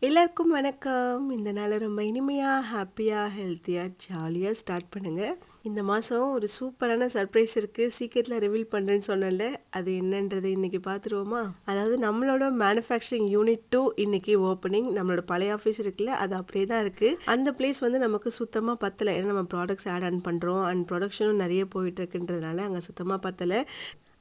எல்லாருக்கும் வணக்கம். இந்த நாள ரொம்ப இனிமையா, ஹேப்பியா, ஹெல்த்தியா, ஜாலியா ஸ்டார்ட் பண்ணுங்க. இந்த மாசம் ஒரு சூப்பரான சர்ப்ரைஸ் இருக்கு. சீக்கிரத்துல ரிவீல் பண்றேன்னு சொன்னேன்ல. அது என்னன்றத இன்னைக்கு பார்த்துருவோமா? அதாவது நம்மளோட மேனுஃபேக்சரிங் யூனிட் 2 இன்னைக்கு ஓப்பனிங். நம்மளோட பழைய ஆஃபீஸ் இருக்குல்ல, அது அப்படியே தான் இருக்கு. அந்த பிளேஸ் வந்து நமக்கு சுத்தமா பத்தல. ஏன்னா நம்ம ப்ராடக்ட்ஸ் ஆட் ஆன் பண்றோம். அண்ட் ப்ரொடக்ஷனும் நிறைய போயிட்டு இருக்குன்றதுனால அங்க சுத்தமா பத்தல.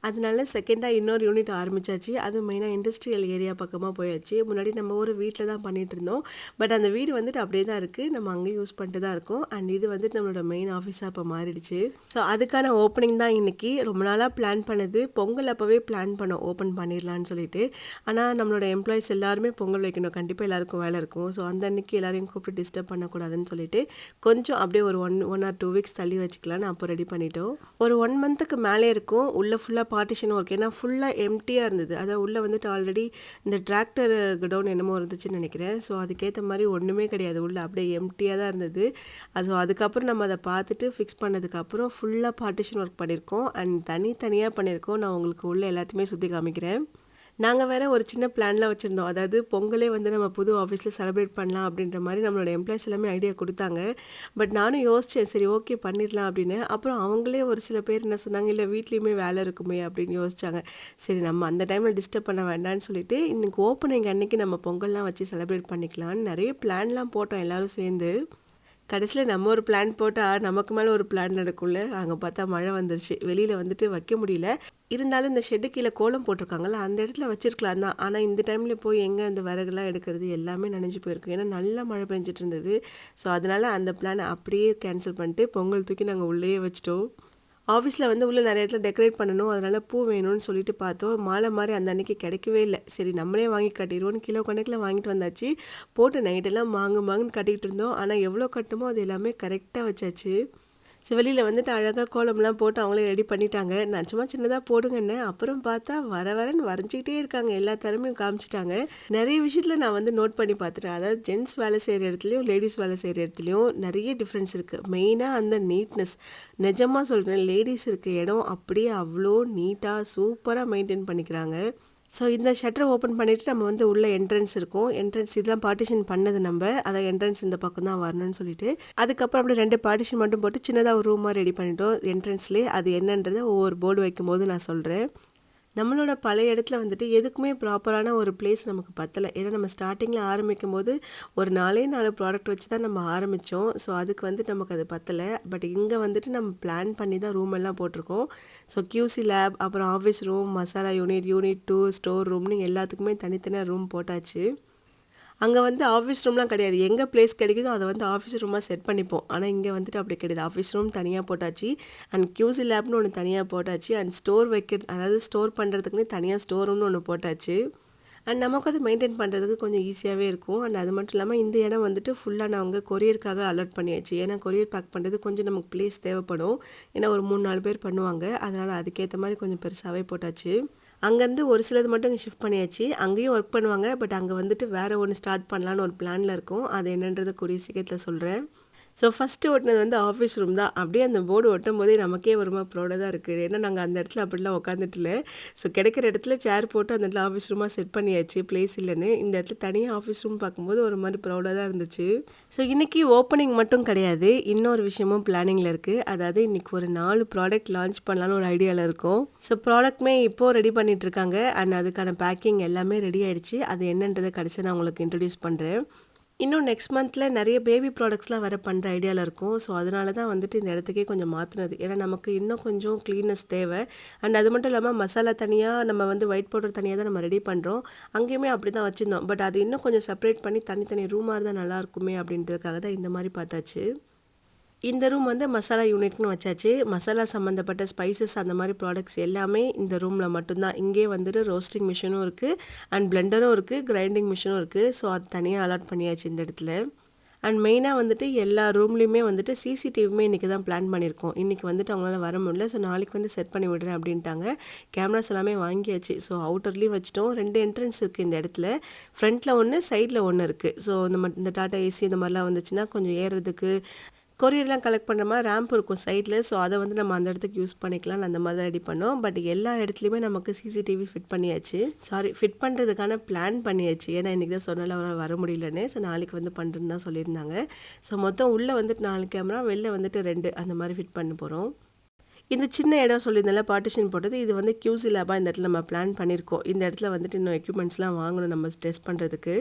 அதனால செகண்டா இன்னொரு யூனிட் ஆரம்பிச்சாச்சு. அதுவும் மெயினா இண்டஸ்ட்ரியல் ஏரியா பக்கமா போயாச்சு. முன்னாடி நம்ம ஒரு வீட்ல தான் பண்ணிட்டு இருந்தோம். பட் அந்த வீடு வந்துட்டு அப்படியே தான் இருக்கு. நம்ம அங்கேயும் யூஸ் பண்ணிட்டு தான் இருக்கோம். அண்ட் இது வந்துட்டு நம்மளோட மெயின் ஆஃபீஸா இப்போ மாறிடுச்சு. ஸோ அதுக்கான ஓப்பனிங் தான் இன்னைக்கு. ரொம்ப நாளா பிளான் பண்ணது. பொங்கல் அப்பவே பிளான் பண்ணோம் ஓப்பன் பண்ணிடலான்னு சொல்லிட்டு. ஆனால் நம்மளோட எம்ப்ளாயிஸ் எல்லாருமே பொங்கல் வைக்கணும். கண்டிப்பாக எல்லாருக்கும் வேலை இருக்கும். ஸோ அந்த அன்னைக்கு எல்லாரையும் கூப்பிட்டு டிஸ்டர்ப் பண்ணக்கூடாதுன்னு சொல்லிட்டு கொஞ்சம் அப்படியே ஒரு ஒன் ஆர் 2 வீக்ஸ் தள்ளி வச்சுக்கலான்னு அப்போ ரெடி பண்ணிட்டோம். ஒரு 1 மந்த்துக்கு மேலே இருக்கும். உள்ள ஃபுல்லாக பார்ட்டிஷன் ஒர்க். ஏன்னா ஃபுல்லாக எம்டியாக இருந்தது. அதாவது உள்ளே வந்துட்டு ஆல்ரெடி இந்த டிராக்டர் குடோன் என்னமோ இருந்துச்சுன்னு நினைக்கிறேன். ஸோ அதுக்கேற்ற மாதிரி ஒன்றுமே கிடையாது. உள்ளே அப்படியே எம்டியாக தான் இருந்தது. அதுக்கப்புறம் நம்ம அதை பார்த்துட்டு ஃபிக்ஸ் பண்ணதுக்கப்புறம் ஃபுல்லாக பார்ட்டிஷன் ஒர்க் பண்ணியிருக்கோம். அண்ட் தனித்தனியாக பண்ணியிருக்கோம். நான் உங்களுக்கு உள்ள எல்லாத்தையுமே சுற்றி காமிக்கிறேன். நாங்கள் வேறு ஒரு சின்ன பிளான்லாம் வச்சுருந்தோம். அதாவது பொங்கலே வந்து நம்ம புது ஆஃபீஸில் செலிப்ரேட் பண்ணலாம் அப்படின்ற மாதிரி நம்மளோட எம்ப்ளாயிஸ் எல்லாமே ஐடியா கொடுத்தாங்க. பட் நானும் யோசித்தேன், சரி ஓகே பண்ணிடலாம் அப்படின்னு. அப்புறம் அவங்களே ஒரு சில பேர் என்ன சொன்னாங்க, இல்லை வீட்லேயுமே வேலை இருக்குமே அப்படின்னு யோசிச்சாங்க. சரி நம்ம அந்த டைமில் டிஸ்டர்ப் பண்ண வேண்டாம்னு சொல்லிட்டு இன்னைக்கு ஓப்பனிங் அன்னைக்கு நம்ம பொங்கல்லாம் வச்சு செலிப்ரேட் பண்ணிக்கலாம்னு நிறைய பிளான்லாம் போட்டோம் எல்லாரும் சேர்ந்து. கடைசியில் நம்ம ஒரு பிளான் போட்டால் நமக்கு மேலே ஒரு பிளான் நடக்கும்ல. அங்கே பார்த்தா மழை வந்துருச்சு. வெளியில் வந்துட்டு வைக்க முடியல. இருந்தாலும் இந்த ஷெட்டு கீழே கோலம் போட்டிருக்காங்கல்ல, அந்த இடத்துல வச்சிருக்கலாம் தான். ஆனால் இந்த டைமில் போய் எங்கே அந்த விறகுலாம் எடுக்கிறது எல்லாமே நனைஞ்சு போயிருக்கு. ஏன்னா நல்லா மழை பெஞ்சிட்டு இருந்தது. ஸோ அதனால் அந்த பிளானை அப்படியே கேன்சல் பண்ணிட்டு பொங்கல் தூக்கி நாங்கள் உள்ளேயே வச்சிட்டோம். ஆஃபீஸில் வந்து உள்ளே நிறைய இடத்துல டெக்கரேட் பண்ணணும். அதனால் பூ வேணும்னு சொல்லிட்டு பார்த்தோம். மாலை மாதிரி அந்த அன்னைக்கு கிடைக்கவே இல்லை. சரி நம்மளே வாங்கி கட்டிடுவோம்னு கிலோ கணக்கில் வாங்கிட்டு வந்தாச்சு. போட்டு நைட்டெல்லாம் மாங்குன்னு கட்டிகிட்டு இருந்தோம். ஆனால் எவ்வளோ கட்டுமோ அது எல்லாமே கரெக்டாக வச்சாச்சு. வெளியில் வந்துட்டு அழகாக கோலம்லாம் போட்டு அவங்களே ரெடி பண்ணிட்டாங்க. நான் சும்மா சின்னதாக போடுங்கன்னேன். அப்புறம் பார்த்தா வரன்னு வரைஞ்சிக்கிட்டே இருக்காங்க. எல்லா திறமையும் காமிச்சிட்டாங்க. நிறைய விஷயத்தில் நான் வந்து நோட் பண்ணி பார்த்துட்டேன். அதாவது ஜென்ட்ஸ் வேலை செய்கிற இடத்துலையும் லேடிஸ் வேலை செய்கிற இடத்துலையும் நிறைய டிஃப்ரென்ஸ் இருக்குது. மெயினாக அந்த நீட்னஸ். நிஜமாக சொல்கிறேன், லேடிஸ் இருக்க இடம் அப்படியே அவ்வளோ நீட்டாக சூப்பராக மெயின்டைன் பண்ணிக்கிறாங்க. ஸோ இந்த ஷட்டரை ஓப்பன் பண்ணிவிட்டு நம்ம வந்து உள்ள என்ட்ரன்ஸ் இருக்கும். என்ட்ரன்ஸ் இதெல்லாம் பார்ட்டிஷன் பண்ணது நம்ம. அதான் என்ட்ரன்ஸ் இந்த பக்கம் தான் வரணும்னு சொல்லிட்டு அதுக்கப்புறம் அப்படியே 2 பார்ட்டிஷன் மட்டும் போட்டு சின்னதாக ஒரு ரூமாக ரெடி பண்ணிட்டோம் என்ட்ரன்ஸ்லேயே. அது என்னன்றதை ஒவ்வொரு போர்டு வைக்கும்போது நான் சொல்கிறேன். நம்மளோட பழைய இடத்துல வந்துட்டு எதுக்குமே ப்ராப்பரான ஒரு பிளேஸ் நமக்கு பத்தலை. ஏன்னா நம்ம ஸ்டார்டிங்கில் ஆரம்பிக்கும் போது ஒரு 4 ப்ராடக்ட் வச்சு தான் நம்ம ஆரம்பித்தோம். ஸோ அதுக்கு வந்து நமக்கு அது பத்தலை. பட் இங்கே வந்துட்டு நம்ம பிளான் பண்ணி தான் ரூம் எல்லாம் போட்டிருக்கோம். ஸோ கியூசி லேப், அப்புறம் office room, masala unit, unit 2, store ரூம்னு எல்லாத்துக்குமே தனித்தனியாக ரூம் போட்டாச்சு. அங்கே வந்து ஆஃபீஸ் ரூம்லாம் கிடையாது. எங்கே பிளேஸ் கிடைக்குதோ அதை வந்து ஆஃபீஸ் ரூமாக செட் பண்ணிப்போம். ஆனால் இங்கே வந்துட்டு அப்படி கிடையாது. ஆஃபீஸ் ரூம் தனியாக போட்டாச்சு. அண்ட் கியூசி லேப்னு ஒன்று தனியாக போட்டாச்சு. அண்ட் ஸ்டோர் வைக்கிறது, அதாவது ஸ்டோர் பண்ணுறதுக்குன்னு தனியாக ஸ்டோர் ரூம்னு ஒன்று போட்டாச்சு. அண்ட் நமக்கு அதை மெயின்டைன் பண்ணுறதுக்கு கொஞ்சம் ஈஸியாகவே இருக்கும். அண்ட் அது மட்டும் இல்லாமல் இந்த இடம் வந்துட்டு ஃபுல்லாக நான் அவங்க கொரியருக்காக அலர்ட் பண்ணியாச்சு. ஏன்னா கொரியர் பேக் பண்ணுறது கொஞ்சம் நமக்கு பிளேஸ் தேவைப்படும். ஏன்னா ஒரு 3-4 பேர் பண்ணுவாங்க. அதனால் அதுக்கேற்ற மாதிரி கொஞ்சம் பெருசாகவே போட்டாச்சு. அங்கேருந்து ஒரு சிலது மட்டும் இங்கே ஷிஃப்ட் பண்ணியாச்சு. அங்கேயும் ஒர்க் பண்ணுவாங்க. பட் அங்கே வந்துட்டு வேறு ஒன்று ஸ்டார்ட் பண்ணலான்னு ஒரு பிளானில் இருக்கும். அது என்னன்றதை கூடிய சீக்கிரத்தில் சொல்கிறேன். ஸோ ஃபஸ்ட்டு ஓட்டினது வந்து ஆஃபீஸ் ரூம் தான். அப்படியே அந்த போர்டு ஒட்டும் போதே நமக்கே ஒரு மாதிரி ப்ரௌடாக தான் இருக்குது. ஏன்னா நாங்கள் அந்த இடத்துல அப்படிலாம் உட்காந்துட்டு இல்லை. ஸோ கிடைக்கிற இடத்துல சேர் போட்டு அந்த இடத்துல ஆஃபீஸ் ரூமாக செட் பண்ணியாச்சு. பிளேஸ் இல்லைன்னு இந்த இடத்துல தனியாக ஆஃபீஸ் ரூம் பார்க்கும்போது ஒரு மாதிரி ப்ரௌடாக தான் இருந்துச்சு. ஸோ இன்றைக்கி ஓப்பனிங் மட்டும் கிடையாது, இன்னொரு விஷயமும் பிளானிங்கில் இருக்குது. அதாவது இன்றைக்கி ஒரு 4 ப்ராடக்ட் லான்ச் பண்ணலான்னு ஒரு ஐடியாவில் இருக்கும். ஸோ ப்ராடக்ட்மே இப்போது ரெடி பண்ணிகிட்ருக்காங்க. அண்ட் அதுக்கான பேக்கிங் எல்லாமே ரெடி ஆகிடுச்சு. அது என்னன்றதை கடைசியாக நான் உங்களுக்கு இன்ட்ரடியூஸ் பண்ணுறேன். இன்னும் நெக்ஸ்ட் மந்தில் நிறைய பேபி ப்ராடக்ட்ஸ்லாம் வேறு பண்ணுற ஐடியாவில் இருக்கும். ஸோ அதனால தான் வந்துட்டு இந்த இடத்துக்கே கொஞ்சம் மாற்றினது. ஏன்னா நமக்கு இன்னும் கொஞ்சம் க்ளீனஸ் தேவை. அண்ட் அது மட்டும் இல்லாமல் மசாலா தனியாக, நம்ம வந்து ஒயிட் பவுடர் தனியாக தான் நம்ம ரெடி பண்ணுறோம். அங்கேயுமே அப்படி தான் வச்சுருந்தோம். பட் அது இன்னும் கொஞ்சம் செப்பரேட் பண்ணி தனித்தனி ரூமாக இருந்தால் நல்லாயிருக்குமே அப்படின்றதுக்காக தான் இந்த மாதிரி பார்த்தாச்சு. இந்த ரூம் வந்து மசாலா யூனிட்னு வச்சாச்சு. மசாலா சம்மந்தப்பட்ட ஸ்பைசஸ் அந்த மாதிரி ப்ராடக்ட்ஸ் எல்லாமே இந்த ரூமில் மட்டும்தான். இங்கே வந்துட்டு ரோஸ்டிங் மிஷினும் இருக்குது, அண்ட் பிளெண்டரும் இருக்குது, கிரைண்டிங் மிஷினும் இருக்குது. ஸோ அது தனியாக அலாட் பண்ணியாச்சு இந்த இடத்துல. அண்ட் மெயினாக வந்துட்டு எல்லா ரூம்லேயுமே வந்துட்டு சிசிடிவியுமே இன்றைக்கி தான் பிளான் பண்ணியிருக்கோம். இன்றைக்கி வந்துட்டு அவங்களால வர முடியல. ஸோ நாளைக்கு வந்து செட் பண்ணி விடுறேன் அப்படின்ட்டாங்க. கேமராஸ் எல்லாமே வாங்கியாச்சு. ஸோ அவுட்டர்லேயும் வச்சுட்டோம். 2 என்ட்ரன்ஸ் இருக்குது இந்த இடத்துல. ஃப்ரண்ட்டில் ஒன்று, சைடில் ஒன்று இருக்குது. ஸோ இந்த டாட்டா ஏசி இந்த மாதிரிலாம் வந்துச்சுன்னா கொஞ்சம் ஏறுறதுக்கு கொரியர்லாம் கலெக்ட் பண்ணுற மாதிரி ரேம்ப் இருக்கும் சைடில். ஸோ அதை வந்து நம்ம அந்த இடத்துக்கு யூஸ் பண்ணிக்கலாம்னு அந்த மாதிரி தான் ரெடி பண்ணோம். பட் எல்லா இடத்துலையுமே நமக்கு சிசிடிவி ஃபிட் பண்ணியாச்சு. ஃபிட் பண்ணுறதுக்கான பிளான் பண்ணியாச்சு. ஏன்னா இன்றைக்கி தான் சொன்னால அவரால் வர முடியலன்னு. ஸோ நாளைக்கு வந்து பண்ணுறதுன்னு தான் சொல்லியிருந்தாங்க. ஸோ மொத்தம் உள்ளே வந்துட்டு 4 கேமரா, வெளில வந்துட்டு 2 அந்த மாதிரி ஃபிட் பண்ண போகிறோம். இந்த சின்ன இடம் சொல்லியிருந்தால பார்ட்டிஷன் போட்டது, இது வந்து QC லேபாக இந்த இடத்துல நம்ம பிளான் பண்ணியிருக்கோம். இந்த இடத்துல வந்துட்டு இன்னும் எக்யூப்மெண்ட்ஸ்லாம் வாங்கணும் நம்ம டெஸ்ட் பண்ணுறதுக்கு.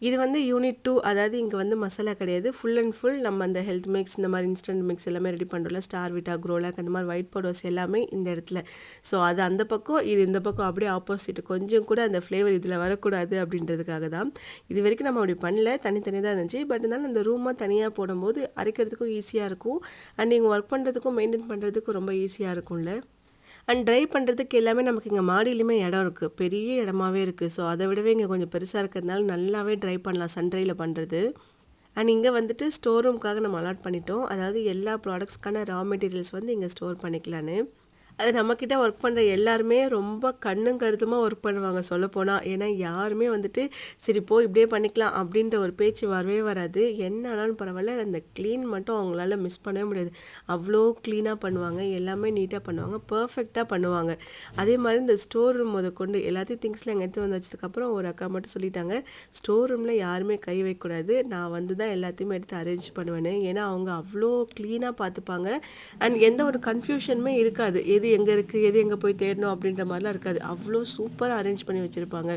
இது வந்து யூனிட் 2, அதாவது இங்கே வந்து மசாலா கிடையாது. ஃபுல் அண்ட் ஃபுல் நம்ம அந்த ஹெல்த் மிக்ஸ், இந்த மாதிரி இன்ஸ்டன்ட் மிக்ஸ் எல்லாமே ரெடி பண்ணுறோம்ல. ஸ்டார் விட்டா, குரோலாக் அந்த மாதிரி ஒயிட் பவுடர்ஸ் எல்லாமே இந்த இடத்துல. ஸோ அது அந்த பக்கம், இது இந்த பக்கம் அப்படியே ஆப்போசிட். கொஞ்சம் கூட அந்த ஃப்ளேவர் இதில் வரக்கூடாது அப்படின்றதுக்காக தான். இது வரைக்கும் நம்ம அப்படி பண்ணல, தனித்தனி தான் இருந்துச்சு. பட் இருந்தாலும் அந்த ரூமாக தனியாக போடும்போது அரைக்கிறதுக்கும் ஈஸியாக இருக்கும். அண்ட் நீங்கள் ஒர்க் பண்ணுறதுக்கும் மெயின்டைன் பண்ணுறதுக்கும் ரொம்ப ஈஸியாக இருக்கும்ல. அண்ட் ட்ரை பண்ணுறதுக்கு எல்லாமே நமக்கு இங்கே மாடியிலுமே இடம் இருக்குது, பெரிய இடமாவே இருக்குது. ஸோ அதை விடவே இங்கே கொஞ்சம் பெருசாக இருக்கிறதுனால நல்லாவே ட்ரை பண்ணலாம் சன்ட்ரையில் பண்ணுறது. அண்ட் இங்கே வந்துட்டு ஸ்டோர் ரூமுக்காக நம்ம அலாட் பண்ணிட்டோம். அதாவது எல்லா ப்ராடக்ட்ஸ்க்கான ரா மெட்டீரியல்ஸ் வந்து இங்கே ஸ்டோர் பண்ணிக்கலான்னு. அது நம்மக்கிட்ட ஒர்க் பண்ணுற எல்லாருமே ரொம்ப கண்ணும் கருத்துமாக ஒர்க் பண்ணுவாங்க சொல்லப்போனால். ஏன்னா யாருமே வந்துட்டு சரி இப்படியே பண்ணிக்கலாம் அப்படின்ற ஒரு பேச்சு வரவே வராது. என்ன ஆனாலும் பரவாயில்ல, அந்த க்ளீன் மட்டும் அவங்களால மிஸ் பண்ணவே முடியாது. அவ்வளோ க்ளீனாக பண்ணுவாங்க, எல்லாமே நீட்டாக பண்ணுவாங்க, பர்ஃபெக்டாக பண்ணுவாங்க. அதே மாதிரி இந்த ஸ்டோர் ரூம் முதற்கொண்டு எல்லாத்தையும் திங்ஸ்லாம் எங்கே எடுத்து வந்து வச்சதுக்கப்புறம் ஒரு அக்கா மட்டும் சொல்லிட்டாங்க, ஸ்டோர் ரூமில் யாருமே கை வைக்கக்கூடாது, நான் வந்து தான் எல்லாத்தையுமே எடுத்து அரேஞ்ச் பண்ணுவேன்னு. ஏன்னா அவங்க அவ்வளோ க்ளீனாக பார்த்துப்பாங்க. அண்ட் எந்த ஒரு கன்ஃபியூஷனுமே இருக்காது, எது எங்கே இருக்குது, எது எங்கே போய் தேடணும் அப்படின்ற மாதிரிலாம் இருக்காது. அவ்வளோ சூப்பராக அரேஞ்ச் பண்ணி வச்சுருப்பாங்க.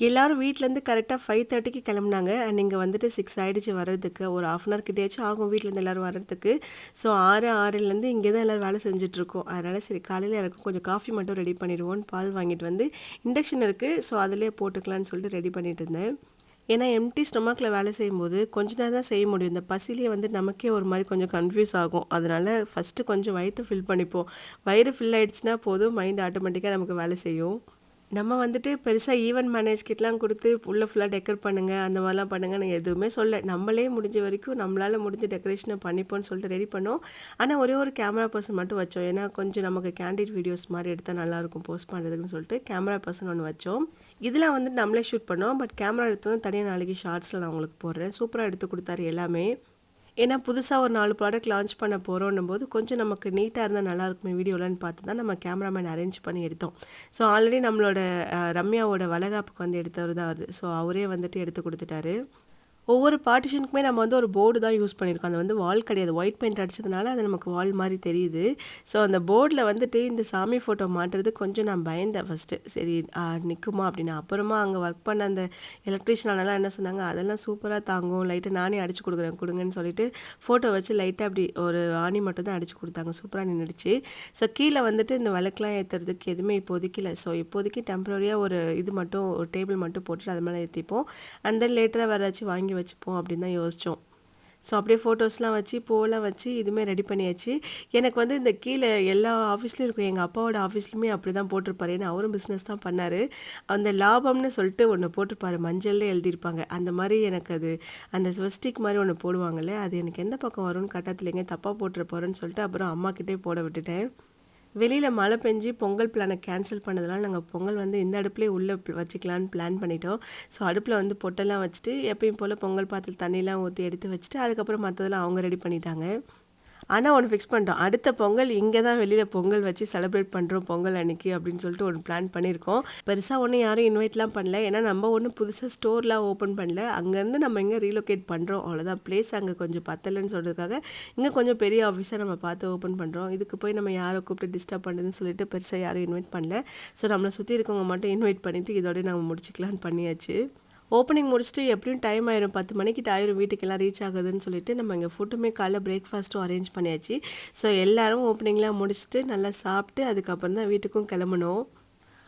எல்லோரும் வீட்டிலேருந்து கரெக்டாக 5:30க்கு கிளம்புனாங்க. அண்ட் இங்கே வந்துட்டு 6 ஆகிடுச்சு வர்றதுக்கு. ஒரு 1/2 hour கிட்டேயாச்சும் ஆகும் வீட்டிலேருந்து எல்லோரும் வர்றதுக்கு. ஸோ 6:06லேருந்து இங்கே தான் எல்லோரும் வேலை செஞ்சுட்ருக்கோம். அதனால் சரி காலையில் எல்லாருக்கும் கொஞ்சம் காஃபி மட்டும் ரெடி பண்ணிடுவோன்னு பால் வாங்கிட்டு வந்து, இண்டக்ஷன் இருக்குது ஸோ அதிலே போட்டுக்கலான்னு சொல்லிட்டு ரெடி பண்ணிட்டு இருந்தேன். ஏன்னா எம்டி ஸ்டொமக்கில் வேலை செய்யும்போது கொஞ்ச நேரம் தான் செய்ய முடியும். இந்த பசிலேயே வந்து நமக்கே ஒரு மாதிரி கொஞ்சம் கன்ஃபியூஸ் ஆகும். அதனால் ஃபஸ்ட்டு கொஞ்சம் வயிற்று ஃபில் பண்ணிப்போம். வயிறு ஃபில் ஆகிடுச்சுன்னா போதும், மைண்ட் ஆட்டோமேட்டிக்காக நமக்கு வேலை செய்யும். நம்ம வந்துட்டு பெருசாக ஈவென்ட் மேனேஜ்கிட்டலாம் கொடுத்து உள்ளே ஃபுல்லாக டெக்கர் பண்ணுங்கள், அந்த மாதிரிலாம் பண்ணுங்கன்னு எதுவுமே சொல்ல. நம்மளே முடிஞ்ச வரைக்கும் நம்மளால் முடிஞ்ச டெக்கரேஷனை பண்ணிப்போன்னு சொல்லிட்டு ரெடி பண்ணோம். ஆனால் ஒரே ஒரு கேமரா பர்சன் மட்டும் வச்சோம். ஏன்னா கொஞ்சம் நமக்கு கேண்டிட் வீடியோஸ் மாதிரி எடுத்தால் நல்லாயிருக்கும் போஸ்ட் பண்ணுறதுக்குன்னு சொல்லிட்டு கேமரா பர்சன் ஒன்று வச்சோம். இதெல்லாம் வந்து நம்மளே ஷூட் பண்ணோம். பட் கேமரா எடுத்தோம் தனியாக நாளைக்கு ஷார்ட்ஸில் நான் உங்களுக்கு போடுறேன். சூப்பராக எடுத்து கொடுத்தாரு எல்லாமே. ஏன்னா புதுசாக ஒரு 4 ப்ராடக்ட் லான்ச் பண்ண போகிறோன்னும் போது கொஞ்சம் நமக்கு நீட்டாக இருந்தால் நல்லாயிருக்குமே வீடியோலான்னு பார்த்து தான் நம்ம கேமராமேன் அரேஞ்ச் பண்ணி எடுத்தோம். ஸோ ஆல்ரெடி நம்மளோட ரம்யாவோட வளகாப்புக்கு வந்து எடுத்தவர் தான் அது. ஸோ அவரே வந்துட்டு எடுத்து கொடுத்துட்டாரு. ஒவ்வொரு பார்ட்டிஷனுக்குமே நம்ம வந்து ஒரு போர்டு தான் யூஸ் பண்ணியிருக்கோம். அது வந்து வால் கிடையாது, ஒயிட் பெயிண்ட் அடிச்சதுனால அது நமக்கு வால் மாதிரி தெரியுது. ஸோ அந்த போர்டில் வந்துட்டு இந்த சாமி ஃபோட்டோ மாட்டுறது கொஞ்சம் நான் பயந்தேன் ஃபஸ்ட்டு. சரி நிற்குமா அப்படின்னு. அப்புறமா அங்கே ஒர்க் பண்ண அந்த எலக்ட்ரிஷியனாலாம் என்ன சொன்னாங்க, அதெல்லாம் சூப்பராக தாங்கும், லைட்டை நானே அடிச்சு கொடுங்கன்னு சொல்லிட்டு ஃபோட்டோ வச்சு லைட்டாக அப்படி ஒரு ஆணி மட்டும் தான் அடிச்சு கொடுத்தாங்க. சூப்பராக நின்றுடுச்சு. ஸோ கீழே வந்துட்டு இந்த விளக்கெலாம் ஏற்றுறதுக்கு எதுவுமே இப்போதைக்கு இல்லை. ஸோ இப்போதைக்கு டெம்பரரியாக ஒரு இது மட்டும், ஒரு டேபிள் மட்டும் போட்டுட்டு அது மேலே ஏற்றிப்போம். அண்ட் தென் லேட்டராக வேறு ஏதாச்சும் வாங்கி வச்சுப்போம் அப்படின்னு தான் யோசித்தோம். ஸோ அப்படியே ஃபோட்டோஸ்லாம் வச்சு பூவெல்லாம் வச்சு இதுவுமே ரெடி பண்ணியாச்சு. எனக்கு வந்து இந்த கீழே எல்லா ஆஃபீஸ்லையும் இருக்கும், எங்கள் அப்பாவோட ஆஃபீஸ்லையுமே அப்படி தான் போட்டிருப்பாரு. ஏன்னா அவரும் பிஸ்னஸ் தான் பண்ணார். அந்த லாபம்னு சொல்லிட்டு ஒன்று போட்டிருப்பாரு, மஞ்சள்ல எழுதியிருப்பாங்க. அந்த மாதிரி எனக்கு அது அந்த ஸ்வஸ்டிக் மாதிரி ஒன்று போடுவாங்கல்ல, அது எனக்கு எந்த பக்கம் வரும்னு கட்டத்தில் எங்கே தப்பாக போட்டிருப்பாருன்னு சொல்லிட்டு அப்புறம் அம்மாக்கிட்டே போட விட்டுட்டேன். வெளியில் மழை பெஞ்சு பொங்கல் பிளானை கேன்சல் பண்ணதுனால நாங்கள் பொங்கல் வந்து இந்த அடுப்புலேயே உள்ளே வச்சுக்கலான்னு பிளான் பண்ணிட்டோம். ஸோ அடுப்பில் வந்து பொட்டெல்லாம் வச்சுட்டு எப்பயும் போல் பொங்கல் பாத்திரத்தில் தண்ணிலாம் ஊற்றி எடுத்து வச்சுட்டு அதுக்கப்புறம் மற்றதெல்லாம் அவங்க ரெடி பண்ணிட்டாங்க. ஆனால் ஒன்று ஃபிக்ஸ் பண்ணிட்டோம், அடுத்த பொங்கல் இங்கே தான் வெளியில் பொங்கல் வச்சு செலிப்ரேட் பண்ணுறோம் பொங்கல் அன்னைக்கு அப்படின்னு சொல்லிட்டு ஒன்று பிளான் பண்ணியிருக்கோம். பெருசாக ஒன்றும் யாரும் இன்வைட்லாம் பண்ணல. ஏன்னா நம்ம ஒன்றும் புதுசாக ஸ்டோர்லாம் ஓப்பன் பண்ணல. அங்கேருந்து நம்ம இங்கே ரீலோகேட் பண்ணுறோம், அவ்வளோதான். பிளேஸ் அங்கே கொஞ்சம் பத்தலைன்னு சொல்கிறதுக்காக இங்கே கொஞ்சம் பெரிய ஆஃபீஸாக நம்ம பார்த்து ஓப்பன் பண்ணுறோம். இதுக்கு போய் நம்ம யாரை கூப்பிட்டு டிஸ்டர்ப் பண்ணுறதுன்னு சொல்லிட்டு பெருசாக யாரும் இன்வைட் பண்ணல. ஸோ நம்மளை சுற்றி இருக்கவங்க மட்டும் இன்வைட் பண்ணிவிட்டு இதோடய நம்ம முடிச்சிக்கலான்னு பண்ணியாச்சு. ஓப்பனிங் முடிச்சுட்டு எப்படியும் டைம் ஆயிரும், 10 மணிக்கிட்ட ஆயிரும் வீட்டுக்கெல்லாம் ரீச் ஆகுதுன்னு சொல்லிட்டு நம்ம இங்கே ஃபுட்டுமே காலைல பிரேக்ஃபாஸ்ட்டும் அரேஞ்ச் பண்ணியாச்சு. ஸோ எல்லோரும் ஓப்பனிங்லாம் முடிச்சுட்டு நல்லா சாப்பிட்டு அதுக்கப்புறம் தான் வீட்டுக்கும் கிளம்பணும்.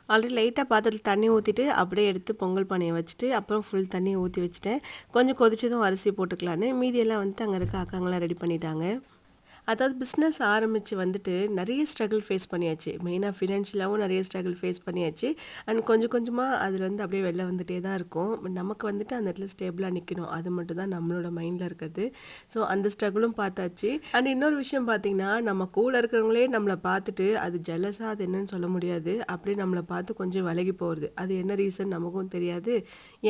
ஆல்ரெடி லைட்டாக பாத்திரத்தில் தண்ணி ஊற்றிட்டு அப்படியே எடுத்து பொங்கல் பானையை வச்சுட்டு அப்புறம் ஃபுல் தண்ணியை ஊற்றி வச்சுட்டேன். கொஞ்சம் கொதிச்சதும் அரிசி போட்டுக்கலான்னு. மீதியெல்லாம் வந்துட்டு அங்கே இருக்க அக்காங்களாம் ரெடி பண்ணிட்டாங்க. அதாவது பிஸ்னஸ் ஆரம்பித்து வந்துட்டு நிறைய ஸ்ட்ரகிள் ஃபேஸ் பண்ணியாச்சு. மெயினாக ஃபினான்ஷியலாகவும் நிறைய ஸ்ட்ரகிள் ஃபேஸ் பண்ணியாச்சு. அண்ட் கொஞ்சம் கொஞ்சமாக அதுலேருந்து அப்படியே வெளில வந்துகிட்டே தான் இருக்கும். நமக்கு வந்துட்டு அந்த இடத்துல ஸ்டேபிளாக நிற்கணும், அது மட்டும் தான் நம்மளோட மைண்டில் இருக்கிறது. ஸோ அந்த ஸ்ட்ரகிளும் பார்த்தாச்சு. அண்ட் இன்னொரு விஷயம் பார்த்திங்கன்னா, நம்ம கூட இருக்கிறவங்களே நம்மளை பார்த்துட்டு அது ஜெலஸாக அது என்னன்னு சொல்ல முடியாது, அப்படியே நம்மளை பார்த்து கொஞ்சம் விலகி போகிறது. அது என்ன ரீசன் நமக்கும் தெரியாது,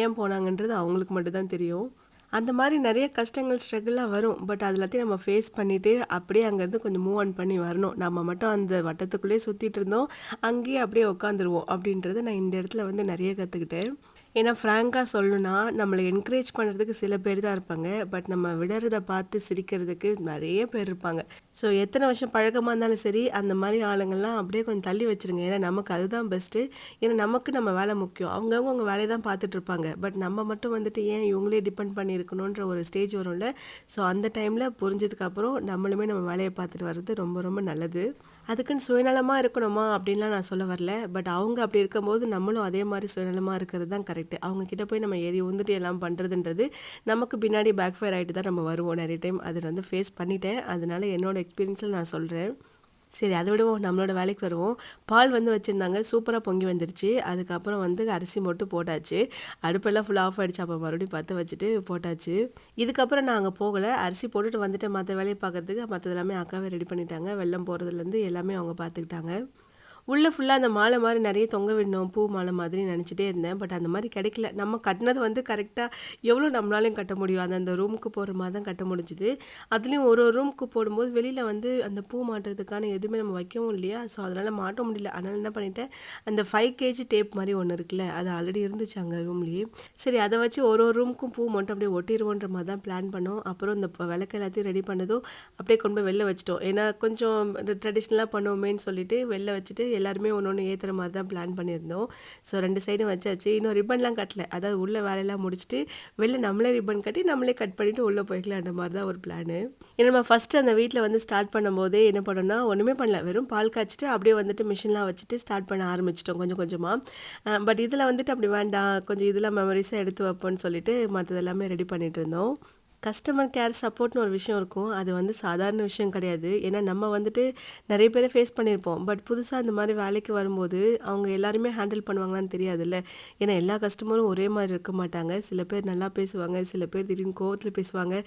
ஏன் போனாங்கன்றது அவங்களுக்கு மட்டும்தான் தெரியும். அந்த மாரி நெறைய கஷ்டங்கள், ஸ்ட்ரகிள்லாம் வரும். பட் அது எல்லாத்தையும் நம்ம ஃபேஸ் பண்ணிட்டு, அப்படியே அங்கேருந்து கொஞ்சம் மூவ் ஆன் பண்ணி வரணும். நம்ம மட்டும் அந்த வட்டத்துக்குள்ளேயே சுத்திட்டு இருந்தோம், அங்கேயே அப்படியே உட்காந்துருவோம் அப்படின்றத நான் இந்த இடத்துல வந்து நெறைய கத்துக்கிட்டேன். ஏன்னா ஃப்ராங்கா சொல்லணும்னா, நம்மள என்கரேஜ் பண்றதுக்கு சில பேர் தான் இருப்பாங்க. பட் நம்ம விடறத பார்த்து சிரிக்கிறதுக்கு நெறைய பேர் இருப்பாங்க. ஸோ எத்தன வருஷம் பழக்கமா இருந்தாலும் சரி, அந்த மாரி ஆளுங்கலாம் அப்படியே கொஞ்சம் தள்ளி வச்சுருங்க. ஏன்னா நமக்கு அதுதான் பெஸ்ட்டு. ஏன்னா நமக்கு நம்ம வேலை முக்கியம். அவங்கவங்க அவங்க வேலைய தான் பார்த்துட்டு இருப்பாங்க. பட் நம்ம மட்டும் வந்துட்டு ஏன் இவங்களே டிபெண்ட் பண்ணி இருக்கணுன்ற ஒரு ஸ்டேஜ் வரும்ல. ஸோ அந்த டைம்ல புரிஞ்சதுக்கப்புறம் நம்மளுமே நம்ம வேலைய பார்த்துட்டு வர்றது ரொம்ப ரொம்ப நல்லது. அதுக்குன்னு சுயநலமா இருக்கணுமா அப்படின்லாம் நான் சொல்ல வரல. பட் அவங்க அப்படி இருக்கும்போது நம்மளும் அதே மாரி சுயநலமா இருக்கிறது தான் கரெக்ட்டு. அவங்க கிட்ட போய் நம்ம ஏறி உழுந்துட்டு எல்லாம் பண்றதுன்றது, நமக்கு பின்னாடி பேக் ஃபயர் ஆயிட்டு தான் நம்ம வருவோம் நெறைய டைம். அத வந்து ஃபேஸ் பண்ணிட்டேன். அதனால என்னோட எக்ஸ்பீரியன்ஸ்ல நான் சொல்றேன். சரி அத விடுவோம். நம்மளோட வேலைக்கு வருவோம். பால் வந்து வச்சிருந்தாங்க. சூப்பரா பொங்கி வந்துருச்சு. அதுக்கப்புறம் வந்து அரிசி மட்டும் போட்டாச்சு. அடுப்பெல்லாம் ஃபுல்லா ஆஃப் ஆயிடுச்சு. அப்ப மறுபடியும் பத்த வச்சுட்டு போட்டாச்சு. இதுக்கப்புறம் நான் அங்க போகல. அரிசி போட்டுட்டு வந்துட்டேன் மத்த வேலைய பார்க்கறதுக்கு. மத்தது எல்லாமே அக்காவே ரெடி பண்ணிட்டாங்க. வெல்லம் போடுறதுலேருந்து எல்லாமே அவங்க பார்த்துக்கிட்டாங்க. உள்ள ஃபுல்லா அந்த மாலை மாரி நெறைய தொங்க விடணும். பூ மாலை மாதிரி நெனச்சுட்டே இருந்தேன். பட் அந்த மாரி கிடைக்கல. நம்ம கட்டினது வந்து கரெக்ட்டா எவ்வளோ நம்மளாலயும் கட்ட முடியும். அந்த ரூமுக்கு போடுற மாரி தான் கட்ட முடிஞ்சுது. அதுலயும் ஒரு ஒரு ரூமுக்கு போடும்போது வெளியில வந்து அந்த பூ மாட்டுறதுக்கான எதுவுமே நம்ம வைக்கவும் இல்லையா? ஸோ அதனால மாட்ட முடியல. அதனால என்ன பண்ணிட்டேன், அந்த 5 கேஜி டேப் மாரி ஒண்ணு இருக்குல்ல, அது ஆல்ரெடி இருந்துச்சு அங்க ரூம்லயே. சரி அத வச்சு ஒரு ஒரு ரூமுக்கும் பூ மட்டும் அப்படியே ஒட்டிருவோன்ற மாரி தான் பிளான் பண்ணோம். அப்புறம் இந்த விளக்கு எல்லாத்தையும் ரெடி பண்ணதும் அப்படியே கொண்டு போய் வெளில வச்சுட்டோம். ஏன்னா கொஞ்சம் ட்ரெடிஷ்னலா பண்ணுவோமேன்னு சொல்லிட்டு வெளில வச்சுட்டு எல்லாருமே ஒண்ணு ஒண்ணு ஏத்துற மாரி தான் பிளான் பண்ணியிருந்தோம். ஸோ 2 சைடும் வச்சாச்சு. இன்னும் ரிப்பன்லாம் கட்டல. அதாவது உள்ள வேலையெல்லாம் முடிச்சுட்டு, வெளில நம்மளே ரிப்பன் கட்டி, நம்மளே கட் பண்ணிட்டு உள்ள போய்க்கலான்ற மாரி தான் ஒரு பிளானு. ஏன்னா நம்ம ஃபர்ஸ்ட்டு அந்த வீட்ல வந்து ஸ்டார்ட் பண்ணும்போதே என்ன பண்ணோம்னா, ஒண்ணுமே பண்ணல. வெறும் பால் காய்ச்சிட்டு அப்படியே வந்துட்டு மிஷின்லாம் வச்சுட்டு ஸ்டார்ட் பண்ண ஆரம்பிச்சுட்டோம் கொஞ்சம் கொஞ்சமா. பட் இதுல வந்துட்டு அப்படி வேண்டாம். கொஞ்சம் இதெல்லாம் மெமரீஸா எடுத்து வைப்போம்ன்னு சொல்லிட்டு மத்தது எல்லாமே ரெடி பண்ணிட்டு இருந்தோம். கஸ்டமர் கேர் சப்போர்ட்ன்னு ஒரு விஷயம் இருக்கும். அது வந்து சாதாரண விஷயம் கிடையாது. ஏன்னா நம்ம வந்துட்டு நெறைய பேர ஃபேஸ் பண்ணியிருப்போம். பட் புதுசா இந்த மாரி வேலைக்கு வரும்போது, அவங்க எல்லாருமே ஹேண்டில் பண்ணுவாங்களான்னு தெரியாதுல்ல. ஏன்னா எல்லா கஸ்டமரும் ஒரே மாரி இருக்க மாட்டாங்க. சில பேர் நல்லா பேசுவாங்க, சில பேர் திடீர்னு கோவத்துல பேசுவாங்க.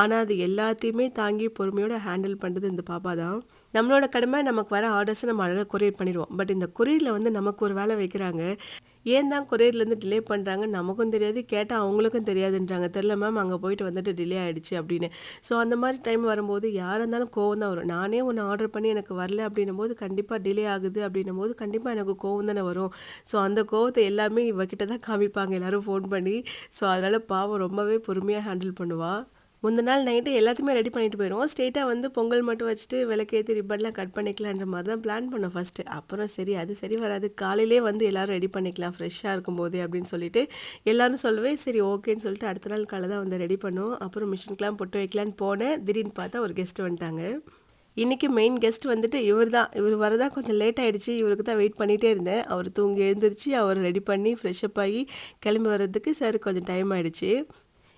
ஆனா அது எல்லாத்தையுமே தாங்கி பொறுமையோட ஹேண்டில் பண்றது இந்த பாப்பா தான். நம்மளோட கடமை நமக்கு வர ஆர்டர்ஸ நம்ம அழகா கொரியர் பண்ணிருவோம். பட் இந்த கொரியர்ல வந்து நமக்கு ஒரு வேலை வைக்கிறாங்க. ஏன் தான் கொரியர்லேருந்து டிலே பண்ணுறாங்கன்னு நமக்கும் தெரியாது, கேட்டா அவங்களுக்கும் தெரியாதுன்றாங்க. "தெரில மேம் அங்க போயிட்டு வந்துட்டு டிலே ஆயிடுச்சு" அப்படின்னு. ஸோ அந்த மாரி டைம் வரும்போது யாரா இருந்தாலும் கோவம் தான் வரும். நானே ஒண்ணு ஆர்டர் பண்ணி எனக்கு வரல அப்படின்னும்போது, கண்டிப்பா டிலே ஆகுது அப்படின்னும்போது, கண்டிப்பா எனக்கு கோவம் தானே வரும். ஸோ அந்த கோவத்த எல்லாமே இவ கிட்ட தான் காமிப்பாங்க எல்லாரும் ஃபோன் பண்ணி. ஸோ அதனால பாவம் ரொம்பவே பொறுமையா ஹேண்டில் பண்ணுவா. முந்தின நாள் நைட்டு எல்லாத்தையுமே ரெடி பண்ணிட்டு போயிருவோம். ஸ்ட்ரெயிட்டா வந்து பொங்கல் மட்டும் வச்சுட்டு விளக்கேத்தி ரிப்பன்லாம் கட் பண்ணிக்கலான்ற மாரி தான் பிளான் பண்ணோம் ஃபர்ஸ்ட்டு. அப்புறம் சரி அது சரி வராது. காலையிலேயே வந்து எல்லாரும் ரெடி பண்ணிக்கலாம் ஃப்ரெஷ்ஷா இருக்கும்போதே அப்படின்னு சொல்லிட்டு எல்லாரும் சொல்லவே சரி ஓகேன்னு சொல்லிட்டு அடுத்த நாள் காலைல தான் வந்து ரெடி பண்ணோம். அப்புறம் மிஷினுக்குலாம் பொட்டு வைக்கலான்னு போனேன். திடீர்னு பார்த்தா ஒரு கெஸ்ட் வந்துட்டாங்க. இன்னைக்கு மெயின் கெஸ்ட் வந்துட்டு இவர் தான். இவர் வரதா கொஞ்சம் லேட் ஆயிடுச்சு. இவருக்கு தான் வெயிட் பண்ணிட்டே இருந்தேன். அவர் தூங்கி எழுந்திரிச்சு, அவர் ரெடி பண்ணி ஃப்ரெஷ் அப் ஆகி கிளம்பி வர்றதுக்கு சரி கொஞ்சம் டைம் ஆயிடுச்சு.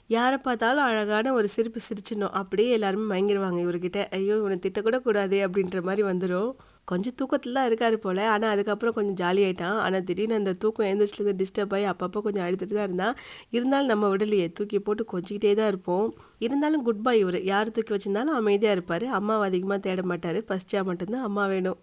யார பார்த்தாலும் அழகான ஒரு சிரிப்பு சிரிச்சிடணும். அப்படியே எல்லாருமே மயங்கிருவாங்க இவர்கிட்ட. ஐயோ! இவன திட்டக்கூட கூடாதே அப்படின்ற மாரி வந்துரும். கொஞ்சம் தூக்கத்துல தான் இருக்காரு போல. ஆனா அதுக்கப்புறம் கொஞ்சம் ஜாலியாயிட்டான். ஆனா திடீர்னு அந்த தூக்கம் எழுந்திரிச்சதுலேருந்து டிஸ்டர்ப் ஆயி அப்பப்போ கொஞ்சம் அழுதுட்டு தான் இருந்தான். இருந்தாலும் நம்ம விடலையே. தூக்கி போட்டு கொஞ்சிக்கிட்டே தான் இருப்போம். இருந்தாலும் குட் பாய் இவரு. யார் தூக்கி வச்சிருந்தாலும் அமைதியா இருப்பாரு. அம்மாவ அதிகமா தேட மாட்டாரு. பசிச்சா மட்டும் தான் அம்மா வேணும்.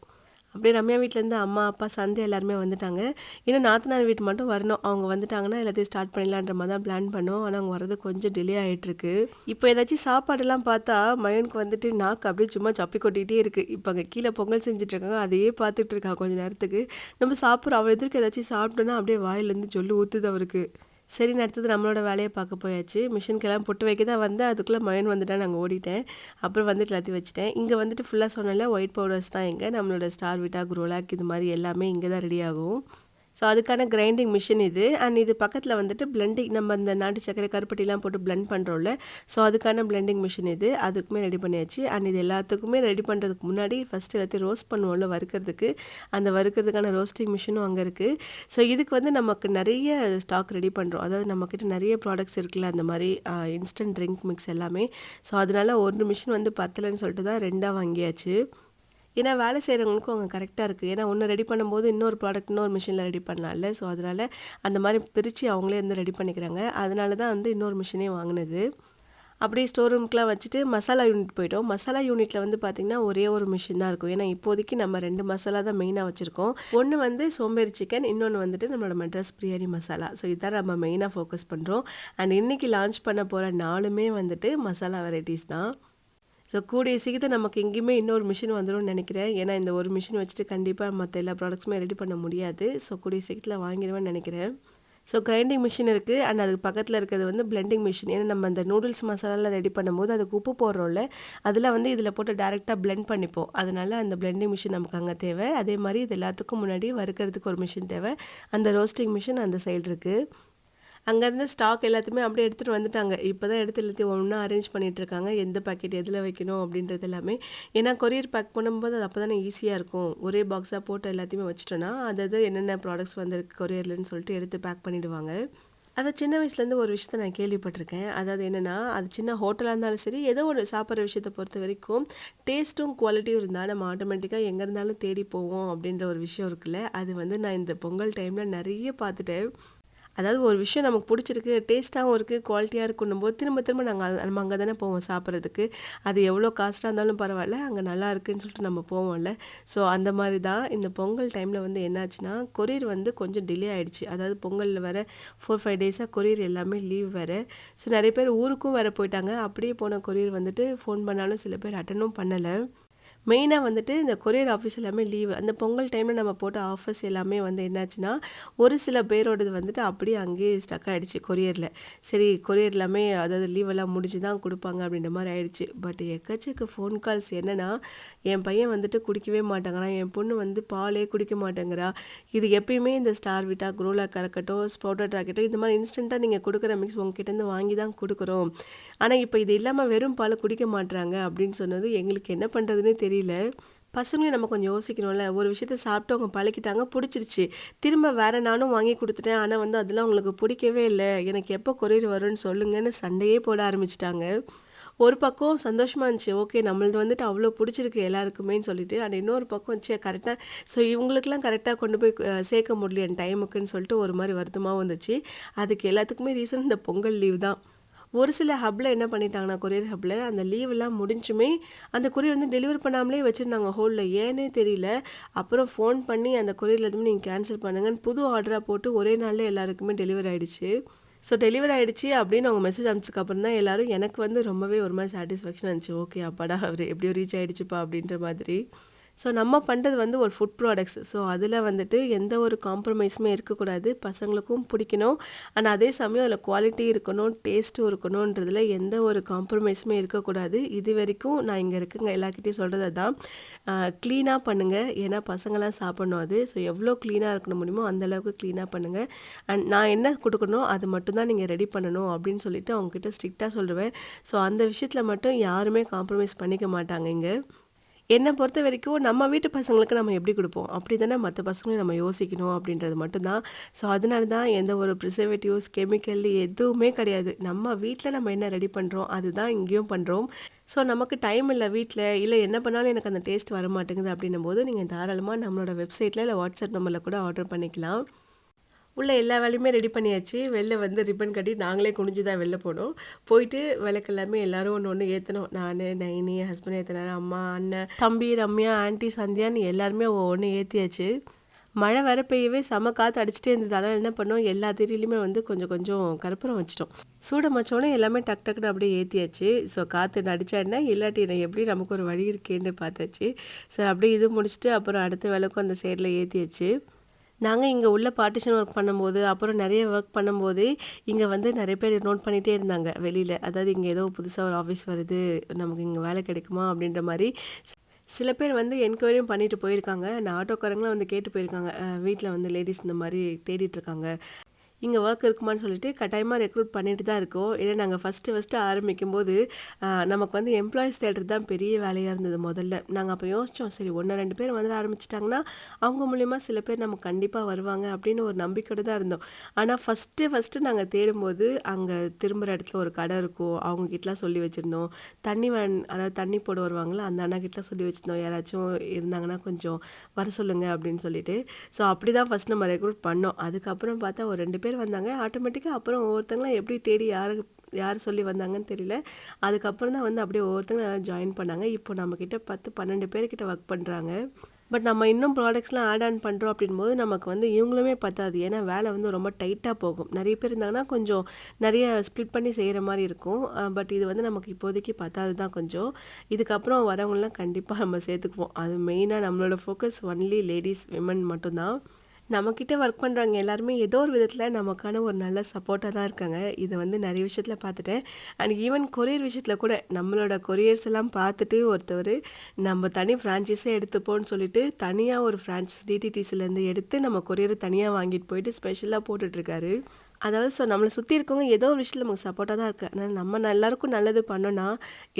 அப்படியே ரம்யா வீட்லேருந்து அம்மா, அப்பா, சந்தை எல்லாருமே வந்துட்டாங்க. இன்னும் நாத்தனார் வீட்டு மட்டும் வரணும். அவங்க வந்துட்டாங்கன்னா எல்லாத்தையும் ஸ்டார்ட் பண்ணிடலான்ற மாரி தான் பிளான் பண்ணோம். ஆனா அவங்க வரது கொஞ்சம் டிலே ஆயிட்டுருக்கு. இப்போ ஏதாச்சும் சாப்பாடுலாம் பார்த்தா மகனுக்கு வந்துட்டு நாக்கு அப்படியே சும்மா சப்பி கொட்டிக்கிட்டே இருக்கு. இப்போ அங்க கீழ பொங்கல் செஞ்சுட்டு இருக்காங்க. அதையே பார்த்துட்டு இருக்கான் கொஞ்ச நேரத்துக்கு. நம்ம சாப்பிட்றோம். அவன் எதிர்க்க ஏதாச்சும் சாப்பிட்டோன்னா அப்படியே வாயிலேருந்து ஜொல்லு ஊத்துது அவருக்கு. சரின்னு அடுத்தது நம்மளோட வேலைய பார்க்க போயாச்சு. மிஷினுக்கெல்லாம் பொட்டு வைக்க தான் வந்தேன். அதுக்குள்ள மகன் வந்துட்டான்னு அங்க ஓடிட்டேன். அப்புறம் வந்துட்டு எல்லாத்தையும் வச்சுட்டேன். இங்க வந்துட்டு ஃபுல்லா சொன்னேன்ல ஒயிட் பவுடர்ஸ் தான் இங்க. நம்மளோட ஸ்டார்விட்டா, குரோலாக் இது மாரி எல்லாமே இங்க தான் ரெடி ஆகும். ஸோ அதுக்கான கிரைண்டிங் மிஷின் இது. அண்ட் இது பக்கத்துல வந்துட்டு பிளெண்டிங் நம்ம இந்த நாட்டு சர்க்கரை, கருப்பட்டிலாம் போட்டு பிளெண்ட் பண்றோம்ல. ஸோ அதுக்கான பிளெண்டிங் மிஷின் இது. அதுக்குமே ரெடி பண்ணியாச்சு. அண்ட் இது எல்லாத்துக்குமே ரெடி பண்றதுக்கு முன்னாடி ஃபர்ஸ்ட் எல்லாத்தையும் ரோஸ்ட் பண்ணுவோம்ல வறுக்கிறதுக்கு. அந்த வறுக்கிறதுக்கான ரோஸ்டிங் மிஷினும் அங்க இருக்கு. ஸோ இதுக்கு வந்து நமக்கு நெறைய ஸ்டாக் ரெடி பண்றோம். அதாவது நம்மகிட்ட நெறைய ப்ராடக்ட்ஸ் இருக்குல்ல அந்த மாரி இன்ஸ்டன்ட் ட்ரிங்க் மிக்ஸ் எல்லாமே. ஸோ அதனால ஒரு மிஷின் வந்து பத்தலன்னு சொல்லிட்டு தான் 2ஆ வாங்கியாச்சு. ஏன்னா வேலை செய்கிறவங்களுக்கும் அங்கே கரெக்டாக இருக்குது. ஏன்னா ஒன்று ரெடி பண்ணும்போது இன்னொரு ப்ராடக்ட் இன்னொரு மிஷினில் ரெடி பண்ணலாம்ல. ஸோ அதனால் அந்த மாதிரி பிரித்து அவங்களே வந்து ரெடி பண்ணிக்கிறாங்க. அதனால தான் வந்து இன்னொரு மிஷினே வாங்கினது. அப்படியே ஸ்டோர் ரூம்க்குலாம் வச்சுட்டு மசாலா யூனிட் போயிட்டோம். மசாலா யூனிட்ல வந்து பார்த்தீங்கன்னா, ஒரே ஒரு மிஷின் தான் இருக்கும். ஏன்னா இப்போதைக்கு நம்ம 2 மசாலா தான் மெயினா வச்சிருக்கோம். ஒண்ணு வந்து சோம்பேறி சிக்கன், இன்னொன்னு வந்துட்டு நம்மளோட மெட்ராஸ் பிரியாணி மசாலா. ஸோ இதான் நம்ம மெயினா ஃபோக்கஸ் பண்றோம். அண்ட் இன்னைக்கு லான்ச் பண்ண போற 4மே வந்துட்டு மசாலா வெரைட்டீஸ் தான். ஸோ கூடிய சீக்கிரத்துல நமக்கு எங்கேயுமே இன்னொரு மிஷின் வந்துரும்னு நெனைக்கிறேன். ஏன்னா இந்த ஒரு மிஷின் வச்சுட்டு கண்டிப்பா மத்த எல்லா ப்ராடக்ட்ஸுமே ரெடி பண்ண முடியாது. ஸோ கூடிய சீக்கிரத்துல வாங்கிருவேன்னு நெனைக்கிறேன். ஸோ கிரைண்டிங் மிஷின் இருக்கு. அண்ட் அதுக்கு பக்கத்துல இருக்கிறது வந்து பிளெண்டிங் மிஷின். ஏன்னா நம்ம அந்த நூடுல்ஸ் மசாலாலாம் ரெடி பண்ணும்போது அதுக்கு உப்பு போடுறோம்ல, அதெல்லாம் வந்து இதில போட்டு டைரக்ட்டா பிளெண்ட் பண்ணிப்போம். அதனால அந்த பிளெண்டிங் மிஷின் நமக்கு அங்க தேவை. அதே மாரி இது எல்லாத்துக்கும் முன்னாடி வறுக்கிறதுக்கு ஒரு மிஷின் தேவை. அந்த ரோஸ்டிங் மிஷின் அந்த சைடு இருக்கு. அங்கேருந்து ஸ்டாக் எல்லாத்தையுமே அப்படியே எடுத்துகிட்டு வந்துட்டாங்க. இப்போ தான் எடுத்து எல்லாத்தையும் ஒண்ணா அரேஞ்ச் பண்ணிட்டுருக்காங்க. எந்த பாக்கெட் எதில வைக்கணும் அப்படின்றது எல்லாமே. ஏன்னா கொரியர் பேக் பண்ணும்போது அது அப்போ தானே ஈஸியாக இருக்கும். ஒரே பாக்ஸா போட்டு எல்லாத்தையுமே வச்சுட்டோன்னா, அது என்னென்ன ப்ராடக்ட்ஸ் வந்திருக்கு கொரியர்லன்னு சொல்லிட்டு எடுத்து பேக் பண்ணிடுவாங்க. அத சின்ன வயசுலேருந்து ஒரு விஷயத்த நான் கேள்விப்பட்டிருக்கேன். அதாவது என்னன்னா, அது சின்ன ஹோட்டலா இருந்தாலும் சரி, ஏதோ ஒண்ணு சாப்பிடுற விஷயத்த பொறுத்தவரைக்கும், டேஸ்ட்டும், குவாலிட்டியும் இருந்தா நம்ம ஆட்டோமேட்டிக்கா எங்க இருந்தாலும் தேடி போவோம் அப்படின்ற ஒரு விஷயம் இருக்குல்ல. அது வந்து நான் இந்த பொங்கல் டைம்ல நெறைய பார்த்துட்டேன். அதாவது ஒரு விஷயம் நமக்கு புடிச்சிருக்கு, டேஸ்ட்டாவும் இருக்கு, குவாலிட்டியா இருக்குன்னும்போது, திரும்ப திரும்ப நம்ம அங்க தானே போவோம் சாப்பிடுறதுக்கு. அது எவ்வளோ காஸ்ட்டா இருந்தாலும் பரவால்ல, அங்க நல்லா இருக்குன்னு சொல்லிட்டு நம்ம போவோம்ல. ஸோ அந்த மாரி தான் இந்த பொங்கல் டைம்ல வந்து என்னாச்சுன்னா, கொரியர் வந்து கொஞ்சம் டிலே ஆயிடுச்சு. அதாவது பொங்கல்ல வேற 4, 5 டேஸா கொரியர் எல்லாமே லீவ் வேற. ஸோ நெறைய பேர் ஊருக்கும் வேற போயிட்டாங்க. அப்படியே போன கொரியர் வந்துட்டு ஃபோன் பண்ணாலும் சில பேர் அட்டெண்டும் பண்ணல. மெயினா வந்துட்டு இந்த கொரியர் ஆஃபீஸ் எல்லாமே லீவு. அந்த பொங்கல் டைம்ல நம்ம போட்ட ஆஃபர்ஸ் எல்லாமே வந்து என்னாச்சுன்னா, ஒரு சில பேரோடது வந்துட்டு அப்படியே அங்கேயே ஸ்டக் ஆயிடுச்சு கொரியர்ல. சரி கொரியர் எல்லாமே அதாவது லீவெல்லாம் முடிஞ்சு தான் குடுப்பாங்க அப்படின்ற மாரி ஆயிடுச்சு. பட் எக்கச்சக்க ஃபோன் கால்ஸ் என்னன்னா, என் பையன் வந்துட்டு குடிக்கவே மாட்டேங்கிறான். என் பொண்ணு வந்து பாலே குடிக்க மாட்டேங்கிறா. இது எப்பயுமே இந்த ஸ்டார்விட்டா, குரோலாக்கா இருக்கட்டும், ஸ்ப்ரவுட்டடா இருக்கட்டும், இந்த மாரி இன்ஸ்டன்ட்டா நீங்க குடுக்குற மிக்ஸ் உங்ககிட்டேருந்து வாங்கி தான் குடுக்குறோம். ஆனா, இப்ப இது இல்லாம வெறும் பால குடிக்க மாட்றாங்க அப்படின்னு சொன்னது எங்களுக்கு என்ன பண்றதுன்னே தெரியல. பசங்களையும் நம்ம கொஞ்சம் யோசிக்கணும்ல. ஒரு விஷயத்த சாப்பிட்டு அவங்க பழகிட்டாங்க, புடிச்சிருச்சு. திரும்ப வேற நானும் வாங்கி குடுத்துட்டேன். ஆனா வந்து அதெல்லாம் உங்களுக்கு புடிக்கவே இல்ல. எனக்கு எப்போ கொரியர் வரும்னு சொல்லுங்கன்னு சண்டையே போட ஆரம்பிச்சுட்டாங்க. ஒரு பக்கம் சந்தோஷமா இருந்துச்சு. ஓகே நம்மளது வந்துட்டு அவ்ளோ புடிச்சிருக்கு எல்லாருக்குமேன்னு சொல்லிட்டு. ஆனா இன்னொரு பக்கம் ச்சே கரெக்ட்டா ஸோ இவங்களுக்கெல்லாம் கரெக்ட்டா கொண்டு போய் சேர்க்க முடியலையே என் டைமுக்குன்னு சொல்லிட்டு ஒரு மாரி வருத்தமாவும் இருந்துச்சு. அதுக்கு எல்லாத்துக்குமே ரீசன் இந்த பொங்கல் லீவ் தான். ஒரு சில ஹப்ல என்ன பண்ணிட்டாங்கன்னா, கொரியர் ஹப்ல அந்த லீவ்லாம் முடிஞ்சுமே, அந்த கொரியர் வந்து டெலிவரி பண்ணாமலே வச்சிருந்தாங்க ஹோல்ட்ல. ஏன்னே தெரியல. அப்புறம் ஃபோன் பண்ணி அந்த கொரியர்ல எதுவுமே நீங்க கேன்சல் பண்ணுங்கன்னு புது ஆர்டரா போட்டு ஒரே நாள்ல எல்லாருக்குமே டெலிவரி ஆயிடுச்சு. ஸோ டெலிவரி ஆயிடுச்சு அப்படின்னு அவங்க மெசேஜ் அனுப்பிச்சதுக்கு அப்புறம் தான் எல்லாரும் எனக்கு வந்து ரொம்பவே ஒரு மாரி சாட்டிஸ்ஃபேக்ஷனா இருந்துச்சு. ஓகே அப்பாடா! எப்படியோ ரீச் ஆயிடுச்சுப்பா அப்படின்ற மாதிரி. ஸோ நம்ம பண்றது வந்து ஒரு ஃபுட் ப்ராடக்ட்ஸ். ஸோ அதில வந்துட்டு எந்த ஒரு காம்ப்ரமைஸுமே இருக்கக்கூடாது. பசங்களுக்கும் பிடிக்கணும். ஆனா அதே சமயம் அதில குவாலிட்டி இருக்கணும், டேஸ்ட்டும் இருக்கணுன்றதுல எந்த ஒரு காம்ப்ரமைஸுமே இருக்கக்கூடாது. இதுவரைக்கும் நான் இங்க இருக்கங்க எல்லார்கிட்டயும் சொல்றது அதான். கிளீனா பண்ணுங்க. ஏன்னா பசங்கலாம் சாப்பிடணும் அது. ஸோ எவ்வளோ கிளீனா இருக்கணும் முடியுமோ அந்த அளவுக்கு கிளீனா பண்ணுங்க. அண்ட் நான் என்ன குடுக்கணும் அது மட்டும் தான் நீங்க ரெடி பண்ணணும் அப்படின்னு சொல்லிட்டு அவங்ககிட்ட ஸ்ட்ரிக்ட்டா சொல்லுவேன். ஸோ அந்த விஷயத்தில மட்டும் யாருமே காம்ப்ரமைஸ் பண்ணிக்க மாட்டாங்க இங்க. என்ன பொறுத்தவரைக்கும் நம்ம வீட்டு பசங்களுக்கு நம்ம எப்படி குடுப்போம்? அப்படிதானே மத்த பசங்களையும் நம்ம யோசிக்கணும் அப்படின்றது மட்டும் தான். ஸோ, அதனால தான் எந்த ஒரு ப்ரிசர்வேட்டிவ்ஸ், கெமிக்கல் எதுவுமே கிடையாது. நம்ம வீட்ல நம்ம என்ன ரெடி பண்றோம், அதுதான் இங்கேயும் பண்றோம். ஸோ, நமக்கு டைம் இல்ல வீட்ல, இல்ல என்ன பண்ணாலும் எனக்கு அந்த டேஸ்ட் வரமாட்டேங்குது அப்படின்னும்போது, நீங்க தாராளமா நம்மளோட வெப்சைட்ல இல்ல வாட்ஸ்அப் நம்பர்ல கூட ஆர்டர் பண்ணிக்கலாம். உள்ள எல்லா வேலையுமே ரெடி பண்ணியாச்சு. வெளில வந்து ரிப்பன் கட்டி நாங்களே குனிஞ்சு தான் வெளில போனோம். போயிட்டு விளக்கு எல்லாமே எல்லாரும் ஒண்ணு ஒண்ணு ஏத்துனோம். நானு, நைனி, ஹஸ்பண்ட் ஏத்துனாரு, அம்மா, அண்ணன், தம்பி, ரம்யா, ஆன்டி, சந்தியான்னு எல்லாருமே ஒவ்வொண்ணு ஏத்தியாச்சு. மழை வேற பெய்யவே செம காத்து அடிச்சுட்டே இருந்தது. அதனால என்ன பண்ணோம், எல்லா திரியிலயுமே வந்து கொஞ்சம் கொஞ்சம் கற்பூரம் வச்சுட்டோம். சூடம் வச்சோனே எல்லாமே டக் டக்குன்னு அப்படியே ஏத்தியாச்சு. ஸோ காத்து அடிச்சா என்ன, இல்லாட்டி என்ன எப்படி நமக்கு ஒரு வழி இருக்கேன்னு பார்த்தாச்சு. சரி அப்படியே இது முடிச்சுட்டு அப்புறம் அடுத்த விளக்கும் அந்த சைடுல ஏத்தியாச்சு. நாங்க இங்க உள்ள பார்ட்டிஷன் ஒர்க் பண்ணும்போது, அப்புறம் நெறைய ஒர்க் பண்ணும்போதே, இங்க வந்து நெறைய பேர் நோட் பண்ணிட்டே இருந்தாங்க வெளியில. அதாவது இங்க ஏதோ புதுசா ஒரு ஆஃபீஸ் வருது, நமக்கு இங்க வேலை கிடைக்குமா? அப்படின்ற மாரி. சில பேர் வந்து என்கொயரியும் பண்ணிட்டு போயிருக்காங்க. அந்த ஆட்டோக்காரங்களும் வந்து கேட்டு போயிருக்காங்க. வீட்ல வந்து லேடீஸ் இந்த மாரி தேடிட்டு இருக்காங்க. இங்க வொர்க் இருக்குமான்னு சொல்லிட்டு கட்டாயமா ரெக்ரூட் பண்ணிட்டு தான் இருக்கோம். ஏன்னா நாங்க ஃபர்ஸ்ட்டு ஆரம்பிக்கும்போது, நமக்கு வந்து எம்ப்ளாயீஸ் தேடுறது தான் பெரிய வேலையா இருந்தது முதல்ல. நாங்க அப்ப யோசிச்சோம், சரி 1, 2 பேர் வந்து ஆரம்பிச்சுட்டாங்கன்னா, அவங்க மூலியமா சில பேர் நமக்கு கண்டிப்பா வருவாங்க அப்படின்னு ஒரு நம்பிக்கையோட தான் இருந்தோம். ஆனா ஃபர்ஸ்ட்டு நாங்க தேடும்போது, அங்க திரும்புற இடத்துல ஒரு கடை இருக்கும். அவங்க கிட்டலாம் சொல்லி வச்சிருந்தோம். தண்ணி வேன் அதாவது தண்ணி போட வருவாங்கல்ல, அந்த அண்ணா கிட்டலாம் சொல்லி வச்சிருந்தோம். யாராச்சும் இருந்தாங்கன்னா கொஞ்சம் வர சொல்லுங்க அப்படின்னு சொல்லிட்டு. ஸோ அப்படிதான் ஃபர்ஸ்ட் நம்ம ரெக்ரூட் பண்ணோம். அதுக்கப்புறம் பார்த்தா ஒரு 2 பேர் வந்தாங்க. ஆட்டோமேட்டிக்கா அப்புறம் ஒவ்வொருத்தங்களா எப்படி தேடி யாரு யார் சொல்லி வந்தாங்கன்னு தெரியல. அதுக்கப்புறம் தான் வந்து அப்படியே ஒவ்வொருத்தங்க ஜாயின் பண்ணாங்க. இப்போ நம்மக்கிட்ட 10, 12 பேர்கிட்ட ஒர்க் பண்ணுறாங்க. பட் நம்ம இன்னும் ப்ராடக்ட்ஸ்லாம் ஆட் ஆன் பண்ணுறோம் அப்படின்போது நமக்கு வந்து இவங்களுமே பத்தாது. ஏன்னா வேலை வந்து ரொம்ப டைட்டாக போகும். நிறைய பேர் இருந்தாங்கன்னா கொஞ்சம் நிறைய ஸ்ப்ளிட் பண்ணி செய்கிற மாதிரி இருக்கும். பட் இது வந்து நமக்கு இப்போதைக்கு பத்தாது தான் கொஞ்சம். இதுக்கப்புறம் வரவங்களாம் கண்டிப்பாக நம்ம சேர்த்துக்குவோம். அது மெயினாக நம்மளோட ஃபோக்கஸ் ஒன்லி லேடீஸ், விமன் மட்டும்தான். நம்மக்கிட்ட ஒர்க் பண்ணுறவங்க எல்லாருமே ஏதோ ஒரு விதத்தில் நமக்கான ஒரு நல்ல சப்போர்ட்டாக தான் இருக்காங்க. இதை வந்து நிறைய விஷயத்தில் பார்த்துட்டேன். அண்ட் ஈவன் கொரியர் விஷயத்தில் கூட நம்மளோட கொரியர்ஸ் எல்லாம் பார்த்துட்டு ஒருத்தவர் நம்ம தனி ஃப்ரான்ச்சைஸே எடுத்துப்போன்னு சொல்லிட்டு தனியாக ஒரு ஃப்ரான்ச்சைஸ் டிடிடிசிலேருந்து எடுத்து நம்ம கொரியரை தனியாக வாங்கிட்டு போயிட்டு ஸ்பெஷலாக போட்டுட்ருக்காரு. அதாவது நம்மளை சுற்றி இருக்கவங்க ஏதோ ஒரு விஷயத்தில் நமக்கு சப்போர்ட்டாக தான் இருக்குது. ஆனால் நம்ம எல்லாருக்கும் நல்லது பண்ணோன்னா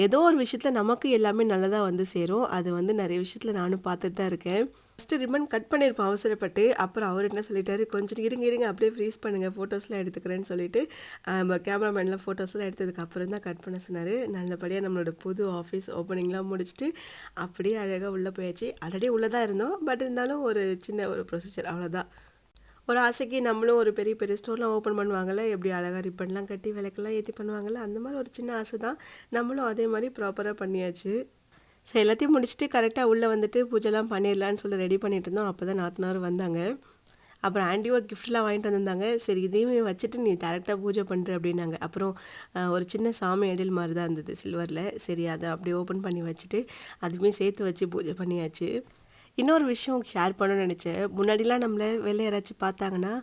ஏதோ ஒரு விஷயத்தில் நமக்கு எல்லாமே நல்லதாக வந்து சேரும். அது வந்து நிறைய விஷயத்தில் நானும் பார்த்துட்டு தான் இருக்கேன். ஃபஸ்ட்டு ரிப்பன் கட் பண்ணியிருப்போம் அவசரப்பட்டு. அப்புறம் அவர் என்ன சொல்லிட்டாரு, கொஞ்சம் இருங்க அப்படியே ஃப்ரீஸ் பண்ணுங்கள், ஃபோட்டோஸ்லாம் எடுத்துக்கிறேன்னு சொல்லிட்டு கேமராமேன்லாம் ஃபோட்டோஸ்லாம் எடுத்ததுக்கு அப்புறம் தான் கட் பண்ண சொன்னார். நல்லபடியாக நம்மளோட புது ஆஃபீஸ் ஓப்பனிங்லாம் முடிச்சுட்டு அப்படியே அழகாக உள்ளே போயாச்சு. ஆல்ரெடி உள்ளே தான் இருந்தோம். பட் இருந்தாலும் ஒரு சின்ன ஒரு ப்ரொசீஜர் அவ்வளோதான். ஒரு ஆசைக்கு நம்மளும் ஒரு பெரிய பெரிய ஸ்டோர்லாம் ஓப்பன் பண்ணுவாங்கள்ல, எப்படி அழகாக ரிப்பன்லாம் கட்டி விளக்கெல்லாம் ஏற்றி பண்ணுவாங்கள்ல, அந்த மாதிரி ஒரு சின்ன ஆசை தான். நம்மளும் அதே மாதிரி ப்ராப்பராக பண்ணியாச்சு. ஸோ எல்லாத்தையும் முடிச்சுட்டு கரெக்டாக உள்ளே வந்துட்டு பூஜைலாம் பண்ணிடலான்னு சொல்லி ரெடி பண்ணிட்டு இருந்தோம். அப்போ தான் நாத்தனார் வந்தாங்க. அப்புறம் ஆண்டி ஒரு கிஃப்ட்லாம் வாங்கிட்டு வந்திருந்தாங்க. சரி இதையுமே வச்சுட்டு நீ டேரெக்டாக பூஜை பண்ணுற அப்படின்னாங்க. அப்புறம் ஒரு சின்ன சாமி எடில் மாதிரி தான் இருந்தது சில்வரில். சரி அதை அப்படியே ஓப்பன் பண்ணி வச்சுட்டு அதுவுமே சேர்த்து வச்சு பூஜை பண்ணியாச்சு. இன்னொரு விஷயம் ஷேர் பண்ணணும்னு நினச்சேன். முன்னாடிலாம் நம்மள வெளில யாராச்சும் பார்த்தாங்கன்னா,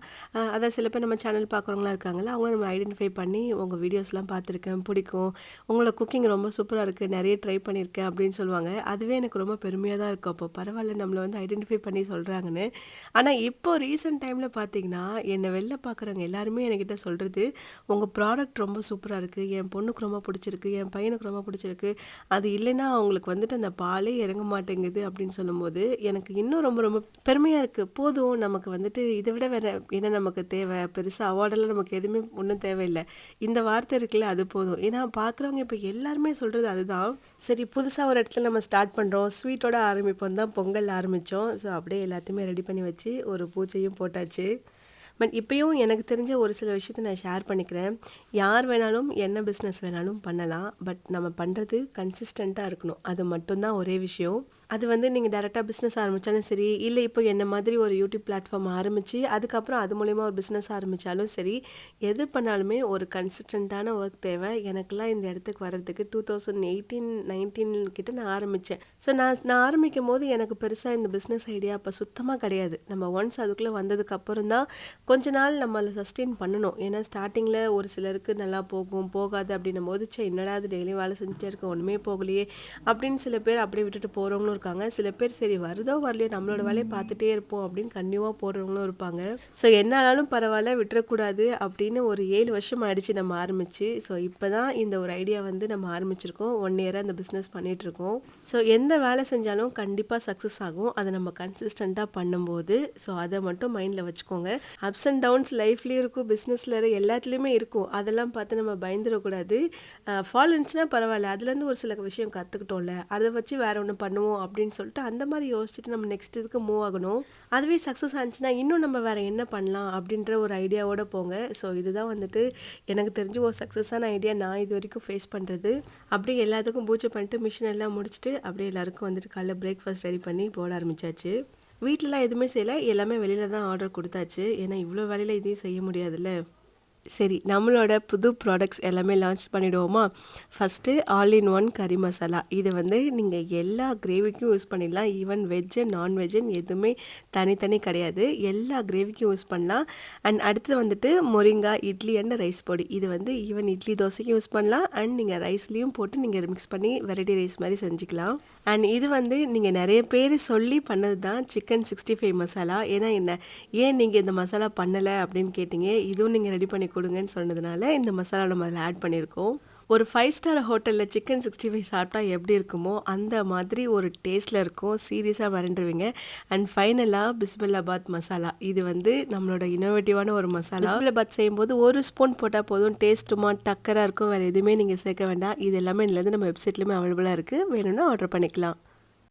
அதான் சில பேர் நம்ம சேனல் பார்க்குறவங்களாம் இருக்காங்கல்ல, அவங்கள நம்ம ஐடென்டிஃபை பண்ணி உங்கள் வீடியோஸ்லாம் பார்த்துருக்கேன், பிடிக்கும். உங்களோட குக்கிங் ரொம்ப சூப்பராக இருக்குது, நிறைய ட்ரை பண்ணியிருக்கேன் அப்படின்னு சொல்லுவாங்க. அதுவே எனக்கு ரொம்ப பெருமையாக தான் இருக்கும். அப்போ பரவாயில்ல நம்மளை வந்து ஐடென்டிஃபை பண்ணி சொல்கிறாங்கன்னு. ஆனால் இப்போ ரீசெண்ட் டைமில் பார்த்தீங்கன்னா, என்னை வெளில பார்க்குறவங்க எல்லாருமே என்கிட்ட சொல்கிறது, உங்கள் ப்ராடக்ட் ரொம்ப சூப்பராக இருக்குது, என் பொண்ணுக்கு ரொம்ப பிடிச்சிருக்கு, என் பையனுக்கு ரொம்ப பிடிச்சிருக்கு. அது இல்லைன்னா அவங்களுக்கு வந்துட்டு அந்த பாலே இறங்க மாட்டேங்குது அப்படின்னு சொல்லும்போது எனக்கு இன்னும் ரொம்ப ரொம்ப பெருமையாக இருக்குது. போதும் நமக்கு வந்துட்டு இதை விட வேறு என்ன நமக்கு தேவை, பெருசாக அவார்டெல்லாம் நமக்கு எதுவுமே ஒன்றும் தேவையில்லை. இந்த வார்த்தை இருக்குல்ல அது போதும். ஏன்னா பார்க்குறவங்க இப்போ எல்லாருமே சொல்கிறது அதுதான். சரி புதுசாக ஒரு இடத்துல நம்ம ஸ்டார்ட் பண்ணுறோம், ஸ்வீட்டோட ஆரம்பிப்போம் தான் பொங்கல் ஆரம்பித்தோம். ஸோ அப்படியே எல்லாத்தையுமே ரெடி பண்ணி வச்சு ஒரு பூஜையும் போட்டாச்சு. பட் இப்போயும் எனக்கு தெரிஞ்ச ஒரு சில விஷயத்தை நான் ஷேர் பண்ணிக்கிறேன். யார் வேணாலும் என்ன பிஸ்னஸ் வேணாலும் பண்ணலாம். பட் நம்ம பண்ணுறது கன்சிஸ்டண்ட்டாக இருக்கணும். அது மட்டும்தான் ஒரே விஷயம். அது வந்து நீங்கள் டேரெக்டாக பிஸ்னஸ் ஆரம்பித்தாலும் சரி, இல்லை இப்போ என்ன மாதிரி ஒரு யூடியூப் பிளாட்ஃபார்ம் ஆரம்பித்து அதுக்கப்புறம் அது மூலிமா ஒரு பிஸ்னஸ் ஆரம்பித்தாலும் சரி, எது பண்ணாலுமே ஒரு கன்சிஸ்டண்ட்டான ஒர்க் தேவை. எனக்கெல்லாம் இந்த இடத்துக்கு வர்றதுக்கு 2018, 19 கிட்ட நான் ஆரம்பித்தேன். ஸோ நான் ஆரம்பிக்கும் போது எனக்கு பெருசாக இந்த பிஸ்னஸ் ஐடியா அப்போ சுத்தமாக கிடையாது. நம்ம ஒன்ஸ் அதுக்குள்ளே வந்ததுக்கப்புறம் தான் கொஞ்ச நாள் நம்ம அதை சஸ்டெயின் பண்ணணும். ஏன்னா ஸ்டார்டிங்கில் ஒரு சிலருக்கு நல்லா போகும், போகாது அப்படின்னும் போது என்னடா அது டெய்லியும் வேலை செஞ்சுட்டே இருக்க ஒன்றுமே போகலையே அப்படின்னு சில பேர் அப்படியே விட்டுட்டு போகிறவங்களும் இருக்காங்க. சில பேர் சரி வருதோ வரலையோ நம்மளோட வேலையை பார்த்துட்டே இருப்போம் அப்படின்னு கண்டிப்பாக போடுறவங்களும் இருப்பாங்க. ஸோ என்ன ஆனாலும் பரவாயில்ல விட்டுறக்கூடாது அப்படின்னு ஒரு 7 வருஷம் ஆயிடுச்சு நம்ம ஆரம்பிச்சு. ஸோ இப்போ தான் இந்த ஒரு ஐடியா வந்து நம்ம ஆரம்பிச்சிருக்கோம். 1 இயராக இந்த பிஸ்னஸ் பண்ணிகிட்ருக்கோம். ஸோ எந்த வேலை செஞ்சாலும் கண்டிப்பாக சக்ஸஸ் ஆகும். அதை நம்ம கன்சிஸ்டண்ட்டாக பண்ணும்போது. ஸோ அதை மட்டும் மைண்டில் வச்சுக்கோங்க. அப்ஸ் அண்ட் டவுன்ஸ் லைஃப்லேயும் இருக்கும், பிஸ்னஸில் எல்லாத்துலேயுமே இருக்கும். அதெல்லாம் பார்த்து நம்ம பயந்துடக்கூடாது. ஃபால் இருந்துச்சுன்னா பரவாயில்ல, அதுலேருந்து ஒரு சில விஷயம் கற்றுக்கிட்டோம்ல, அதை வச்சு வேறு ஒன்று பண்ணுவோம் அப்படின்னு சொல்லிட்டு அந்த மாதிரி யோசிச்சுட்டு நம்ம நெக்ஸ்ட் இதுக்கு மூவ் ஆகணும். அதுவே சக்ஸஸ் ஆச்சுன்னா இன்னும் நம்ம வேறு என்ன பண்ணலாம் அப்படின்ற ஒரு ஐடியாவோடு போங்க. ஸோ இதுதான் வந்துட்டு எனக்கு தெரிஞ்சு ஒரு சக்ஸஸான ஐடியா நான் இது வரைக்கும் ஃபேஸ் பண்ணுறது. அப்படியே எல்லாத்துக்கும் பூஜை பண்ணிட்டு மிஷின் எல்லாம் முடிச்சுட்டு அப்படியே எல்லாருக்கும் வந்துட்டு காலைல பிரேக்ஃபாஸ்ட் ரெடி பண்ணி போட ஆரம்பித்தாச்சு. வீட்டிலலாம் எதுவுமே செய்யலை, எல்லாமே வெளியில் தான் ஆர்டர் கொடுத்தாச்சு. ஏன்னா இவ்வளோ வேலையில் இதையும் செய்ய முடியாதுல்ல. சரி நம்மளோட புது ப்ராடக்ட்ஸ் எல்லாமே லான்ச் பண்ணிவிடுவோமா. ஃபஸ்ட்டு ஆல் இன் ஒன் கறி மசாலா. இது வந்து நீங்கள் எல்லா கிரேவிக்கும் யூஸ் பண்ணிடலாம். ஈவன் வெஜ்ஜு நான்வெஜ்ஜுன்னு எதுவுமே தனித்தனி கிடையாது, எல்லா கிரேவிக்கும் யூஸ் பண்ணலாம். அண்ட் அடுத்தது வந்துட்டு மொரிங்கா இட்லி அண்ட் ரைஸ் பொடி. இது வந்து ஈவன் இட்லி தோசைக்கும் யூஸ் பண்ணலாம். அண்ட் நீங்கள் ரைஸ்லேயும் போட்டு நீங்கள் மிக்ஸ் பண்ணி வெரைட்டி ரைஸ் மாதிரி செஞ்சுக்கலாம். அண்ட் இது வந்து நீங்கள் நிறைய பேர் சொல்லி பண்ணது தான் சிக்கன் 65 மசாலா. ஏன்னா ஏன் நீங்கள் இந்த மசாலா பண்ணலை அப்படின்னு கேட்டிங்க. இதுவும் நீங்கள் ரெடி பண்ணி கொடுங்கன்னு சொன்னதுனால இந்த மசாலா நம்ம அதில் ஆட் பண்ணியிருக்கோம். ஒரு 5 ஸ்டார் ஹோட்டலில் சிக்கன் 65 சாப்பிட்டா எப்படி இருக்குமோ அந்த மாதிரி ஒரு டேஸ்ட்டில் இருக்கும். சீரியஸாக மறந்துடுவீங்க. அண்ட் ஃபைனலாக பிஸ்மில்லாபாத் மசாலா. இது வந்து நம்மளோட இனோவேட்டிவான ஒரு மசாலா. பிஸ்மில்லாபாத் செய்யும்போது ஒரு ஸ்பூன் போட்டால் போதும், டேஸ்ட்டுமா டக்கராக இருக்கும். வேறு எதுவுமே நீங்கள் சேர்க்க வேண்டாம். இது எல்லாமே இதுலேருந்து நம்ம வெப்சைட்லேயுமே அவைலபிளாக இருக்குது, வேணும்னா ஆர்டர் பண்ணிக்கலாம்.